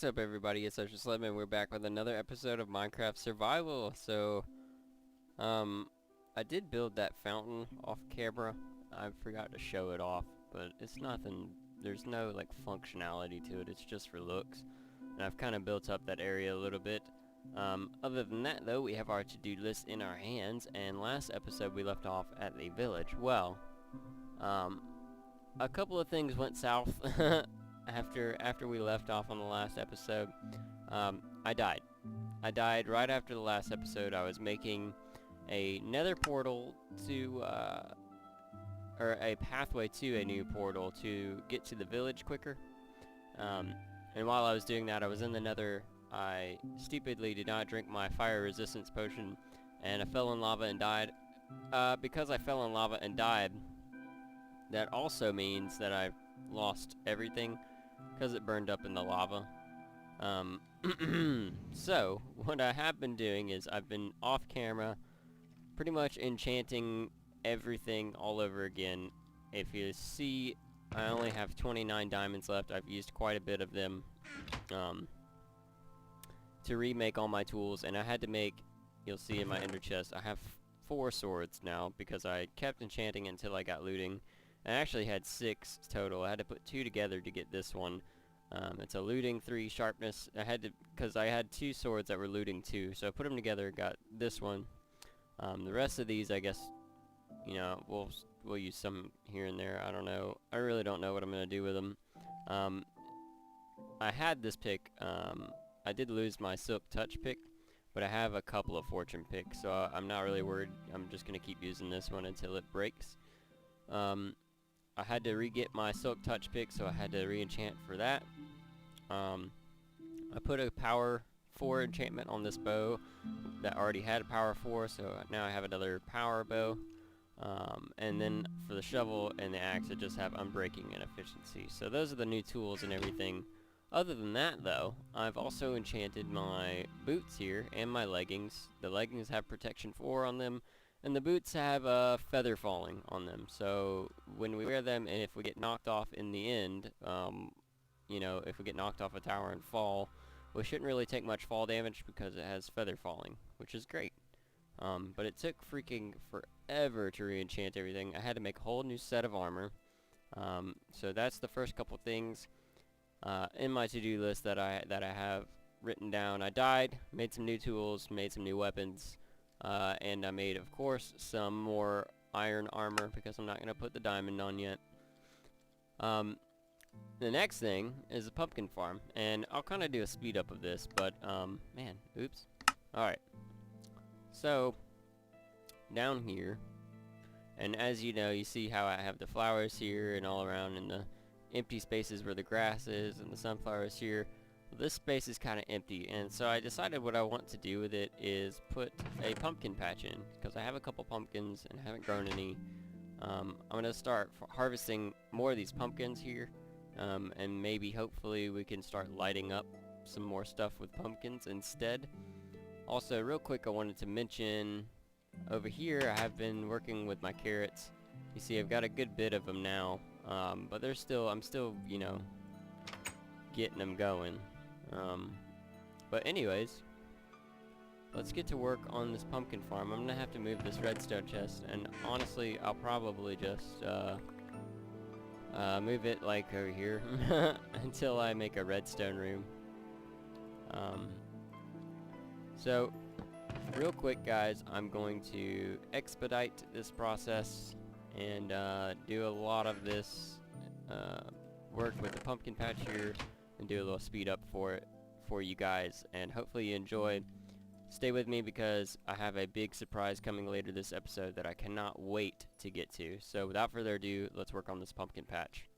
What's up, everybody? It's Social Slim, and we're back with another episode of Minecraft Survival. So, I did build that fountain off camera. I forgot to show it off, but it's nothing. There's no, like, functionality to it. It's just for looks. And I've kind of built up that area a little bit. Other than that, though, we have our to-do list in our hands, and last episode we left off at the village. Well, a couple of things went south after we left off on the last episode. I died. I died right after the last episode. I was making a nether portal to, or a pathway to a new portal to get to the village quicker. And while I was doing that, I was in the nether. I stupidly did not drink my fire resistance potion, and I fell in lava and died. Because I fell in lava and died, that also means that I lost everything, because it burned up in the lava. So, what I have been doing is I've been off camera, pretty much enchanting everything all over again. If you see, I only have 29 diamonds left. I've used quite a bit of them, to remake all my tools, and I had to make, you'll see in my ender chest, I have 4 swords now, because I kept enchanting until I got looting. I actually had 6 total. I had to put 2 together to get this one. It's a looting, 3 sharpness. I had to, because I had 2 swords that were looting 2, so I put them together, got this one. The rest of these, I guess, you know, we'll use some here and there. I don't know. I really don't know what I'm gonna do with them. I had this pick. I did lose my silk touch pick, but I have a couple of fortune picks, so I'm not really worried. I'm just gonna keep using this one until it breaks. I had to re-get my silk touch pick, so I had to re-enchant for that. I put a power 4 enchantment on this bow that already had a power 4, so now I have another power bow. And then for the shovel and the axe, I just have unbreaking and efficiency. So those are the new tools and everything. Other than that, though, I've also enchanted my boots here and my leggings. The leggings have protection 4 on them, and the boots have feather falling on them. So when we wear them, and if we get knocked off in the end, you know, if we get knocked off a tower and fall, we shouldn't really take much fall damage because it has feather falling, which is great. But it took freaking forever to re-enchant everything. I had to make a whole new set of armor. So that's the first couple things in my to-do list that I have written down. I died, made some new tools, made some new weapons, and I made, of course, some more iron armor because I'm not going to put the diamond on yet. The next thing is a pumpkin farm, and I'll kind of do a speed up of this, but, man, oops. Alright. So, down here, and as you know, you see how I have the flowers here and all around, and the empty spaces where the grass is, and the sunflowers here. Well, this space is kind of empty, and so I decided what I want to do with it is put a pumpkin patch in, because I have a couple pumpkins and haven't grown any. I'm going to start harvesting more of these pumpkins here, and maybe hopefully we can start lighting up some more stuff with pumpkins instead. Also, real quick, I wanted to mention over here I have been working with my carrots. You see, I've got a good bit of them now, but I'm still, you know, getting them going. But anyways, let's get to work on this pumpkin farm. I'm gonna have to move this redstone chest, and honestly, I'll probably just move it like over here until I make a redstone room. So, real quick, guys, I'm going to expedite this process and do a lot of this work with the pumpkin patch here and do a little speed up for you guys, and hopefully you enjoy. Stay with me because I have a big surprise coming later this episode that I cannot wait to get to. So without further ado, let's work on this pumpkin patch.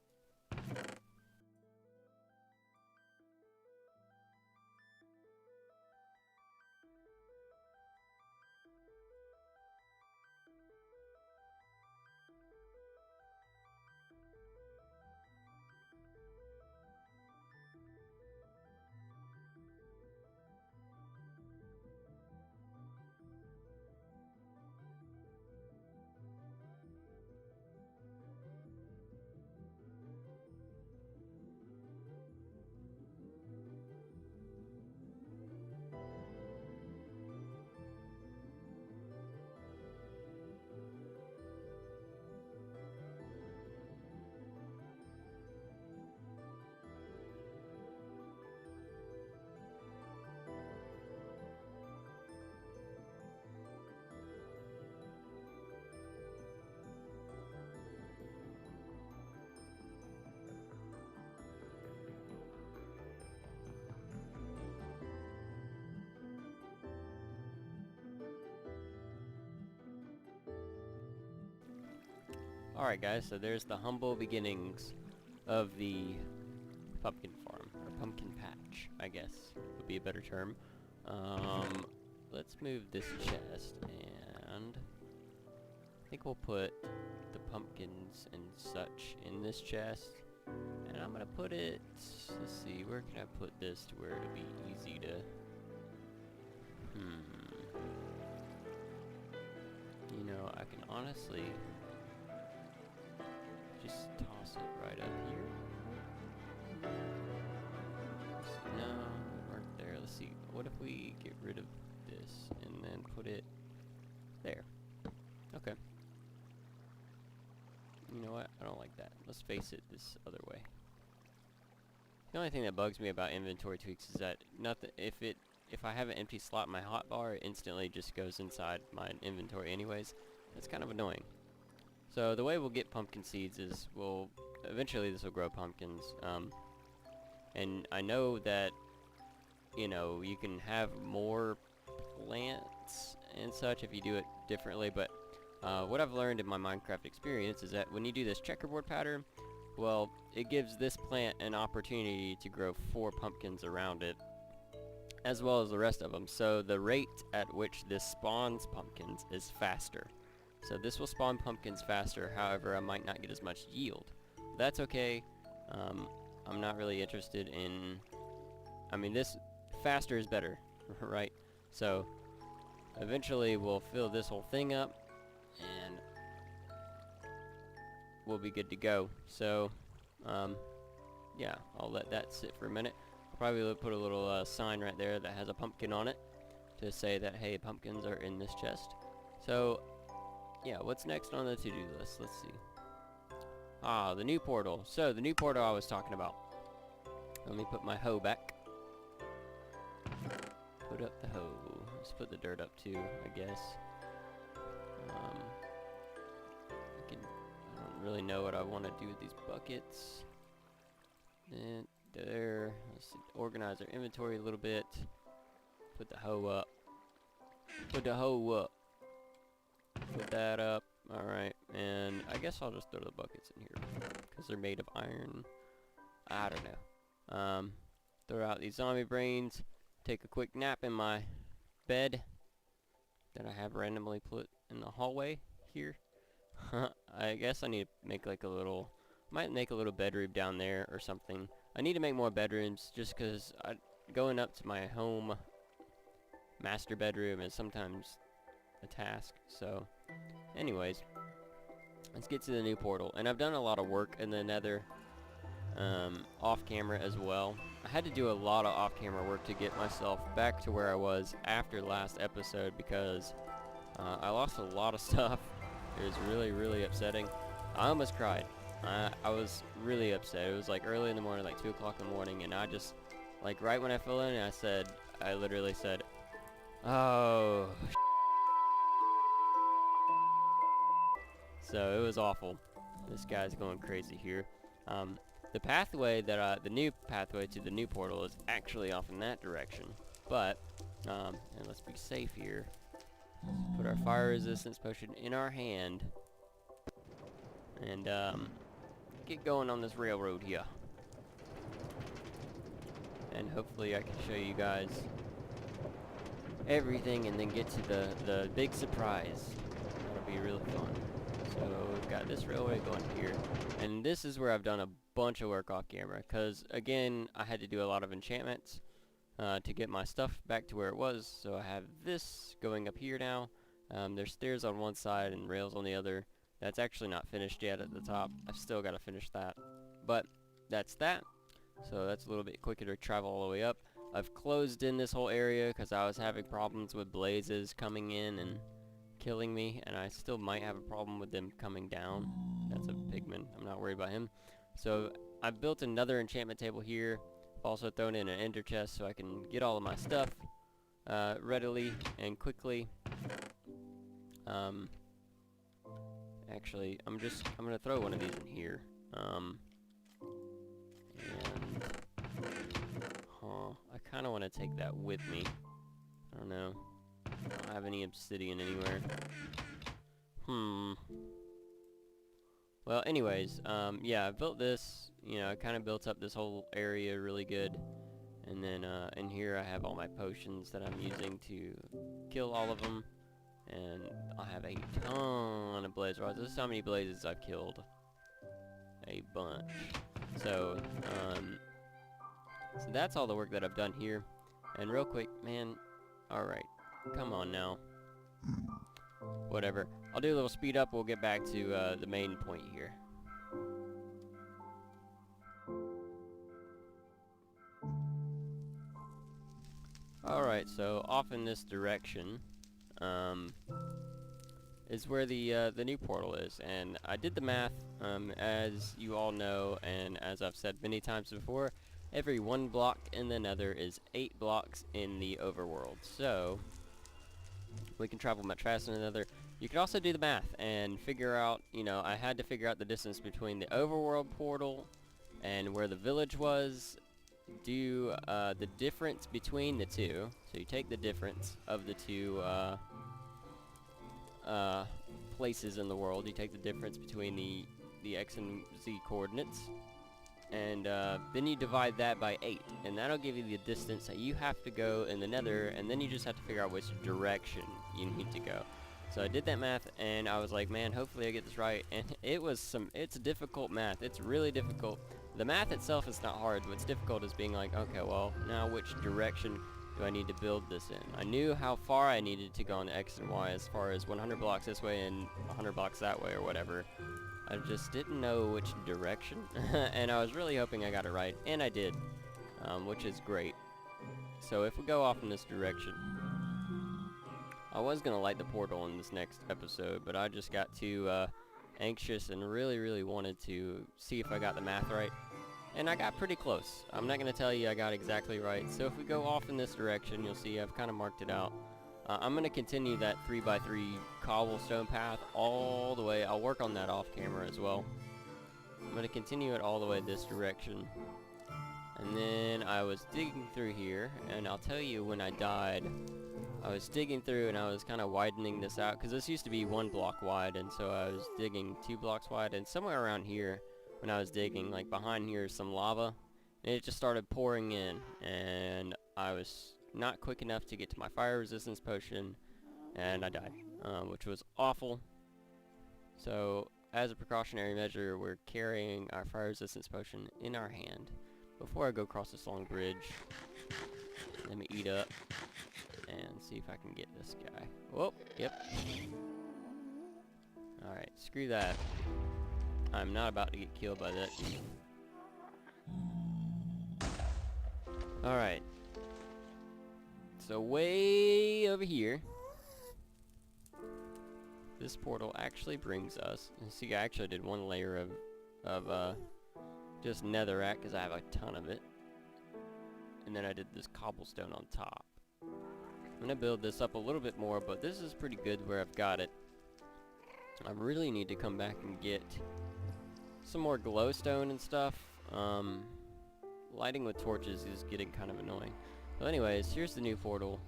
Alright guys, so there's the humble beginnings of the pumpkin farm, or pumpkin patch, I guess would be a better term. Let's move this chest, and I think we'll put the pumpkins and such in this chest. And I'm gonna put it, let's see, where can I put this to where it'll be easy to, you know, I can honestly just toss it right up here. So, no, it weren't there. Let's see, what if we get rid of this and then put it there? Okay. You know what? I don't like that. Let's face it this other way. The only thing that bugs me about inventory tweaks is that if I have an empty slot in my hotbar, it instantly just goes inside my inventory anyways. That's kind of annoying. So the way we'll get pumpkin seeds is eventually this will grow pumpkins. And I know that, you know, you can have more plants and such if you do it differently, but what I've learned in my Minecraft experience is that when you do this checkerboard pattern, well, it gives this plant an opportunity to grow 4 pumpkins around it, as well as the rest of them. So the rate at which this spawns pumpkins is faster. So this will spawn pumpkins faster, however I might not get as much yield. That's okay. I'm not really interested in, I mean, this faster is better, right? So eventually we'll fill this whole thing up and we'll be good to go. So yeah, I'll let that sit for a minute. I'll probably put a little sign right there that has a pumpkin on it to say that, hey, pumpkins are in this chest. So yeah, what's next on the to-do list? Let's see. Ah, the new portal. So the new portal I was talking about. Let me put my hoe back. Put up the hoe. Let's put the dirt up too, I guess. I don't really know what I want to do with these buckets. Then there. Let's see, organize our inventory a little bit. Put the hoe up. Put the hoe up. Put that up. Alright, and I guess I'll just throw the buckets in here because they're made of iron. I don't know. Throw out these zombie brains. Take a quick nap in my bed that I have randomly put in the hallway here. I guess I need to make like a little, might make a little bedroom down there or something. I need to make more bedrooms just because going up to my home master bedroom is sometimes a task. So anyways, let's get to the new portal. And I've done a lot of work in the nether off camera as well. I had to do a lot of off camera work to get myself back to where I was after last episode because I lost a lot of stuff. It was really, really upsetting. I almost cried. I was really upset. It was like early in the morning, like 2 o'clock in the morning, and I just, like right when I fell in, I literally said, oh, so it was awful. This guy's going crazy here. The pathway the new pathway to the new portal is actually off in that direction. But, and let's be safe here. Put our fire resistance potion in our hand. And, get going on this railroad here. And hopefully I can show you guys everything and then get to the big surprise. That'll be really fun. So we've got this railway going here, and this is where I've done a bunch of work off camera, because again I had to do a lot of enchantments to get my stuff back to where it was. So I have this going up here now. There's stairs on one side and rails on the other. That's actually not finished yet at the top. I've still got to finish that, but that's that. So that's a little bit quicker to travel all the way up. I've closed in this whole area because I was having problems with blazes coming in and killing me, and I still might have a problem with them coming down. That's a pigman. I'm not worried about him. So I've built another enchantment table here. I've also thrown in an ender chest so I can get all of my stuff readily and quickly. Actually, I'm gonna throw one of these in here. I kind of want to take that with me. I don't know. I don't have any obsidian anywhere. Well, anyways, yeah, I built this, you know, I kind of built up this whole area really good. And then, in here I have all my potions that I'm using to kill all of them. And I have a ton of blaze rods. This is how many blazes I've killed. A bunch. So, so that's all the work that I've done here. And real quick, man, alright, come on now. Whatever. I'll do a little speed up, we'll get back to the main point here. Alright, so off in this direction, is where the new portal is. And I did the math, as you all know, and as I've said many times before, every 1 block in the nether is 8 blocks in the overworld. So, we can travel much faster in the nether. You could also do the math and figure out, you know, I had to figure out the distance between the overworld portal and where the village was. Do the difference between the two. So you take the difference of the two places in the world. You take the difference between the X and Z coordinates, and then you divide that by 8, and that'll give you the distance that you have to go in the nether, and then you just have to figure out which direction you need to go. So I did that math, and I was like, man, hopefully I get this right. And it's difficult math. It's really difficult. The math itself is not hard. What's difficult is being like, okay, well, now which direction do I need to build this in? I knew how far I needed to go on X and Y, as far as 100 blocks this way and 100 blocks that way or whatever. I just didn't know which direction, and I was really hoping I got it right, and I did, which is great. So if we go off in this direction, I was going to light the portal in this next episode, but I just got too anxious and really wanted to see if I got the math right. And I got pretty close. I'm not going to tell you I got exactly right. So if we go off in this direction, you'll see I've kind of marked it out. I'm going to continue that 3x3 cobblestone path all the way. I'll work on that off camera as well. I'm going to continue it all the way this direction. And then I was digging through here, and I'll tell you when I died, I was digging through and I was kind of widening this out, because this used to be 1 block wide, and so I was digging 2 blocks wide, and somewhere around here, when I was digging, like behind here is some lava, and it just started pouring in, and I was not quick enough to get to my fire resistance potion, and I died, which was awful. So, as a precautionary measure, we're carrying our fire resistance potion in our hand. Before I go across this long bridge, let me eat up and see if I can get this guy. Whoa, yep. Alright, screw that. I'm not about to get killed by that. Alright. So way over here, this portal actually brings us, and see, I actually did 1 layer of just netherrack, because I have a ton of it. And then I did this cobblestone on top. I'm going to build this up a little bit more, but this is pretty good where I've got it. I really need to come back and get some more glowstone and stuff. Lighting with torches is getting kind of annoying. But anyways, here's the new portal.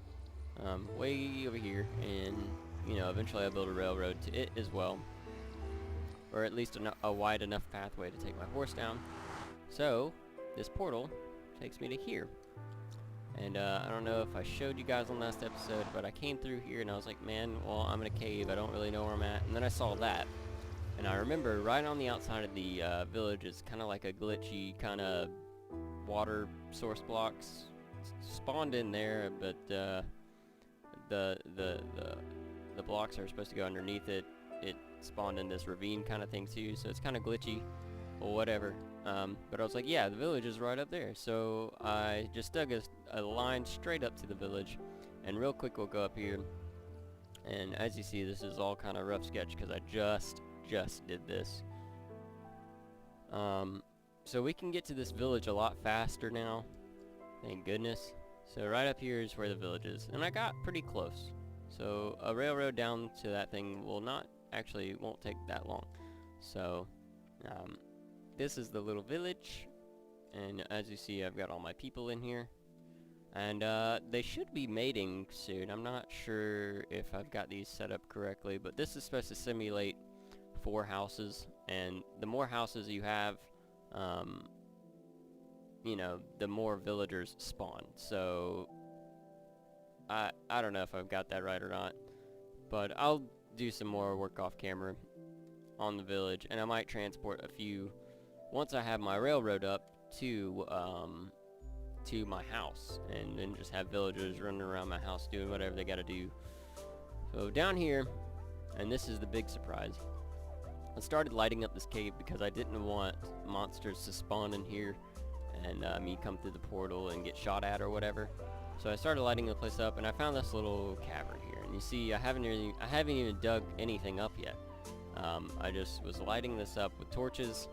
Way over here, and, you know, eventually I'll build a railroad to it as well. Or at least a wide enough pathway to take my horse down. So, this portal takes me to here. And I don't know if I showed you guys on last episode, but I came through here and I was like, man, well, I'm in a cave, I don't really know where I'm at. And then I saw that. And I remember right on the outside of the village is kind of like a glitchy kind of water source blocks. Spawned in there, but the blocks are supposed to go underneath it. It spawned in this ravine kind of thing too, so it's kind of glitchy. Well, whatever. But I was like, yeah, the village is right up there. So I just dug a line straight up to the village. And real quick, we'll go up here. And as you see, this is all kind of rough sketch because I just did this. So we can get to this village a lot faster now. Thank goodness. So right up here is where the village is. And I got pretty close. So a railroad down to that thing won't take that long. So, this is the little village, and as you see, I've got all my people in here, and they should be mating soon. I'm not sure if I've got these set up correctly, but this is supposed to simulate 4 houses, and the more houses you have, you know, the more villagers spawn. So I don't know if I've got that right or not, but I'll do some more work off camera on the village, and I might transport a few once I have my railroad up to my house, and then just have villagers running around my house doing whatever they gotta do. So down here, and this is the big surprise, I started lighting up this cave because I didn't want monsters to spawn in here and me come through the portal and get shot at or whatever. So I started lighting the place up, and I found this little cavern here. And you see, I haven't even dug anything up yet. I just was lighting this up with torches.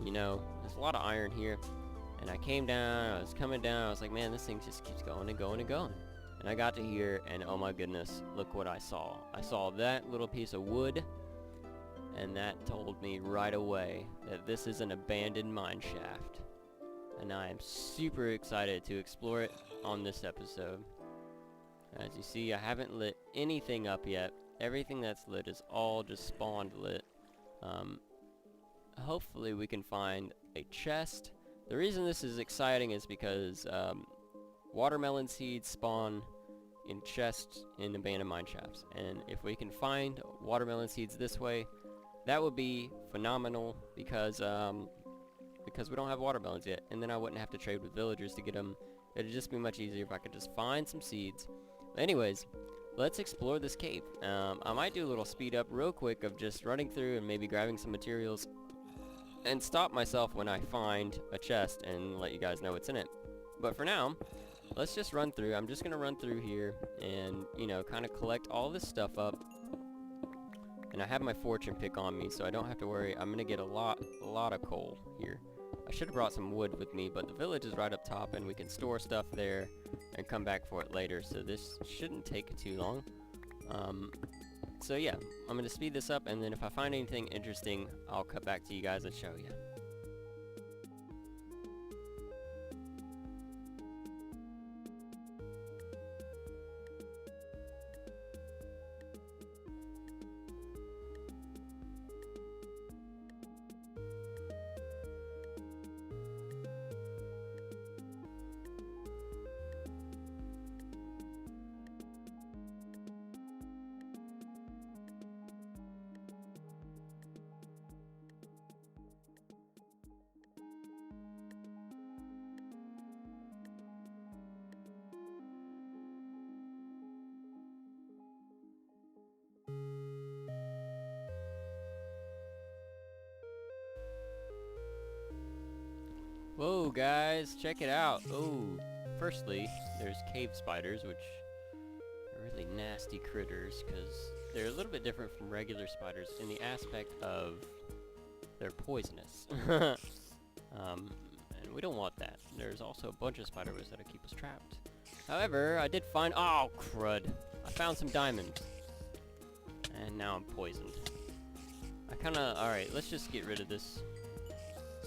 You know, there's a lot of iron here. And I came down, I was coming down, I was like, man, this thing just keeps going and going and going. And I got to here, and oh my goodness, look what I saw. I saw that little piece of wood, and that told me right away that this is an abandoned mine shaft. And I am super excited to explore it on this episode. As you see, I haven't lit anything up yet. Everything that's lit is all just spawned lit. Hopefully we can find a chest. The reason this is exciting is because watermelon seeds spawn in chests in abandoned mine shafts. And if we can find watermelon seeds this way, that would be phenomenal, because we don't have watermelons yet, and then I wouldn't have to trade with villagers to get them. It'd just be much easier if I could just find some seeds. Anyways, let's explore this cave. I might do a little speed up real quick of just running through and maybe grabbing some materials, and stop myself when I find a chest and let you guys know what's in it. But for now, let's just run through. I'm just gonna run through here and, you know, kind of collect all this stuff up. And I have my fortune pick on me, so I don't have to worry. I'm gonna get a lot of coal here. I should have brought some wood with me, but the village is right up top, and we can store stuff there and come back for it later, so this shouldn't take too long. So yeah, I'm going to speed this up, and then if I find anything interesting, I'll cut back to you guys and show you. Whoa, guys, check it out. Oh, firstly, there's cave spiders, which are really nasty critters, because they're a little bit different from regular spiders in the aspect of they're poisonous. And we don't want that. There's also a bunch of spider webs that'll keep us trapped. However, I did find... Oh, crud. I found some diamonds. And now I'm poisoned. I kinda... Alright, let's just get rid of this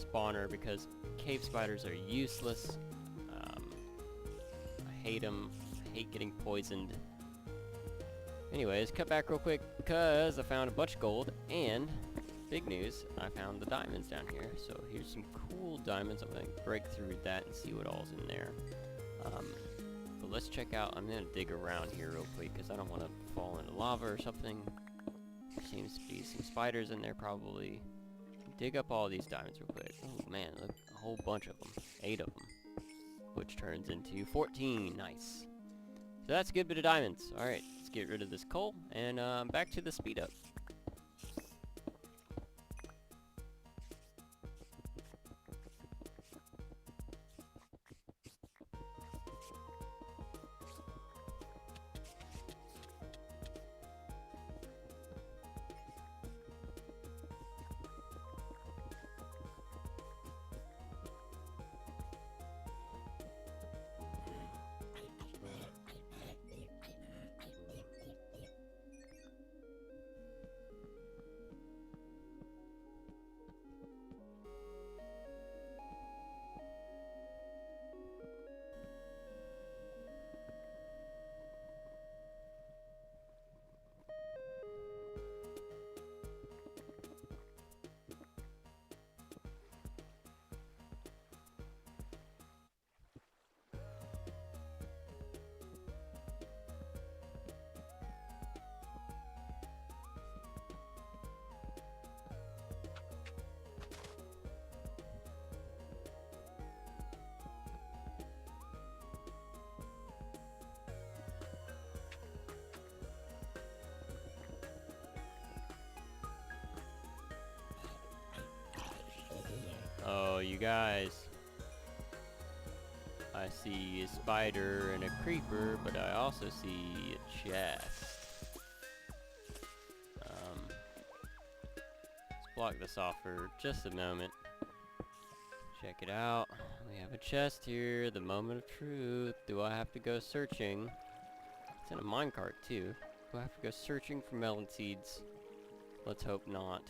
spawner, because cave spiders are useless. I hate them. I hate getting poisoned. Anyways, cut back real quick because I found a bunch of gold, and big news, I found the diamonds down here. So here's some cool diamonds. I'm going to break through that and see what all's in there. But let's check out, I'm going to dig around here real quick because I don't want to fall into lava or something. There seems to be some spiders in there probably. Dig up all these diamonds real quick. Oh man, look, a whole bunch of them. 8 of them. Which turns into 14. Nice. So that's a good bit of diamonds. Alright, let's get rid of this coal, and back to the speed up. you guys. I see a spider and a creeper, but I also see a chest. Let's block this off for just a moment. Check it out. We have a chest here, the moment of truth. Do I have to go searching? It's in a minecart too. Do I have to go searching for melon seeds? Let's hope not.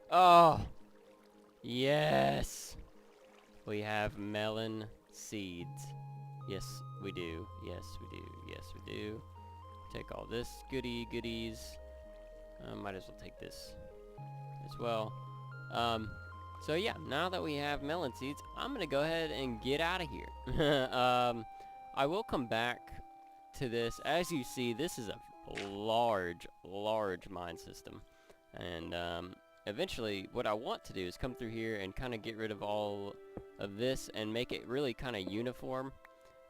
Oh! Yes! We have melon seeds. Yes, we do. Yes, we do. Yes, we do. Take all this goodies. Might as well take this as well. So yeah, now that we have melon seeds, I'm gonna go ahead and get out of here. I will come back to this. As you see, this is a large mine system. And eventually, what I want to do is come through here and kind of get rid of all of this and make it really kind of uniform.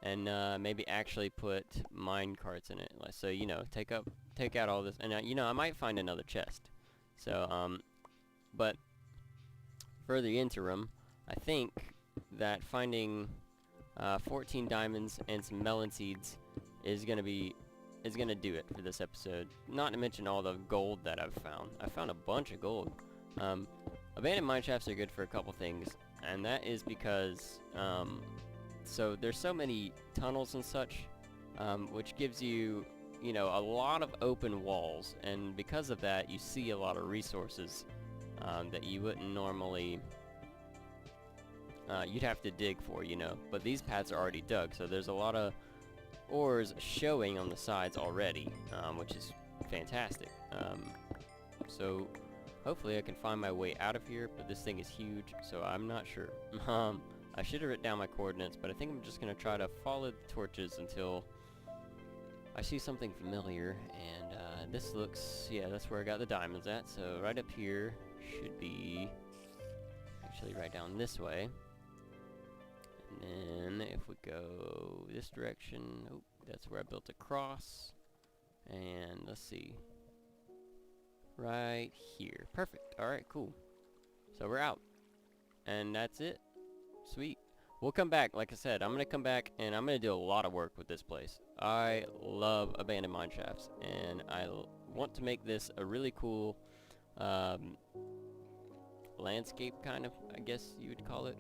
And maybe actually put mine carts in it. So, you know, take out all this. And, you know, I might find another chest. So, but for the interim, I think that finding 14 diamonds and some melon seeds is gonna do it for this episode. Not to mention all the gold that I've found. I found a bunch of gold. Abandoned mine shafts are good for a couple things, and that is because so there's so many tunnels and such, which gives you, you know, a lot of open walls, and because of that, you see a lot of resources that you wouldn't normally, you'd have to dig for, you know. But these paths are already dug, so there's a lot of ores showing on the sides already, which is fantastic. So hopefully I can find my way out of here, but this thing is huge, so I'm not sure. I should have written down my coordinates, but I think I'm just going to try to follow the torches until I see something familiar, and this looks, yeah, that's where I got the diamonds at, so right up here should be actually right down this way. And then if we go this direction, oh, that's where I built a cross, and let's see, right here. Perfect. Alright, cool. So we're out, and that's it. Sweet. We'll come back. Like I said, I'm going to come back and I'm going to do a lot of work with this place. I love abandoned mine shafts, and I want to make this a really cool landscape, kind of, I guess you would call it.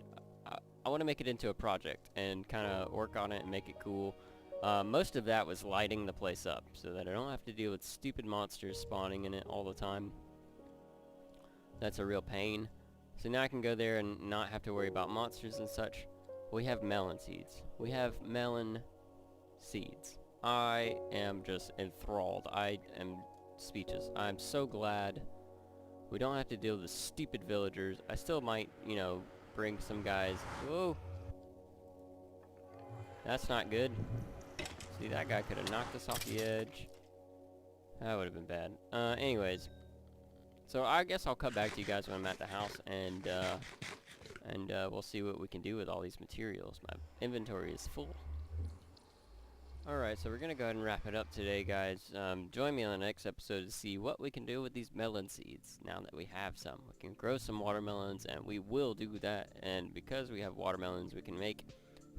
I want to make it into a project and kind of work on it and make it cool. Most of that was lighting the place up so that I don't have to deal with stupid monsters spawning in it all the time. That's a real pain. So now I can go there and not have to worry about monsters and such. We have melon seeds. We have melon seeds. I am just enthralled. I am speechless. I'm so glad we don't have to deal with the stupid villagers. I still might, you know, bring some guys. Whoa! That's not good. See, that guy could have knocked us off the edge. That would have been bad. Anyways. So I guess I'll cut back to you guys when I'm at the house, and we'll see what we can do with all these materials. My inventory is full. Alright, so we're going to go ahead and wrap it up today, guys. Join me on the next episode to see what we can do with these melon seeds now that we have some. We can grow some watermelons, and we will do that. And because we have watermelons, we can make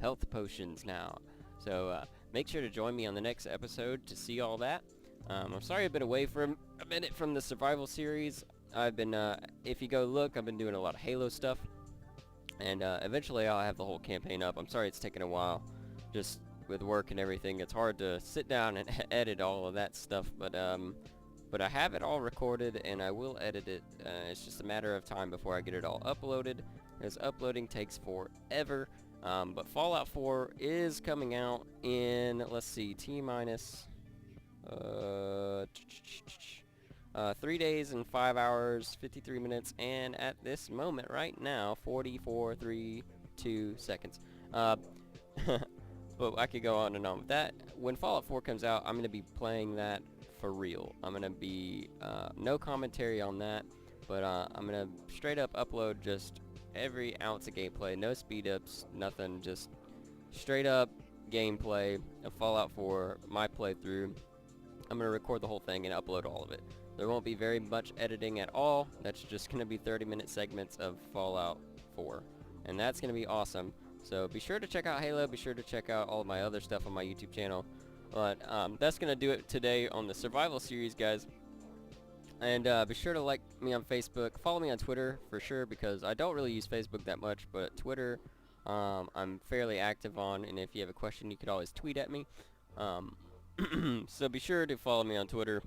health potions now. So make sure to join me on the next episode to see all that. I'm sorry I've been away for a minute from the survival series. I've been, if you go look, I've been doing a lot of Halo stuff. And eventually I'll have the whole campaign up. I'm sorry it's taken a while. Just with work and everything, it's hard to sit down and edit all of that stuff. But I have it all recorded, and I will edit it. It's just a matter of time before I get it all uploaded, because uploading takes forever. But Fallout 4 is coming out in, let's see, T-minus 3 days and 5 hours, 53 minutes, and at this moment right now, 44.32 seconds. But I could go on and on with that. When Fallout 4 comes out, I'm going to be playing that for real. I'm going to be, no commentary on that, but I'm going to straight up upload just every ounce of gameplay, no speed ups, nothing, just straight up gameplay of Fallout 4, my playthrough. I'm going to record the whole thing and upload all of it. There won't be very much editing at all. That's just going to be 30-minute segments of Fallout Ep.24, and that's going to be awesome. So be sure to check out Halo, be sure to check out all of my other stuff on my YouTube channel. But that's going to do it today on the survival series, guys. And be sure to like me on Facebook, follow me on Twitter for sure, because I don't really use Facebook that much, but Twitter I'm fairly active on, and if you have a question you could always tweet at me. So be sure to follow me on Twitter.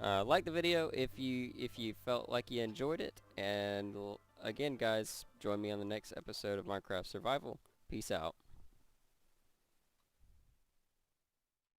Like the video if you felt like you enjoyed it, and again guys, join me on the next episode of Minecraft Survival. Peace out.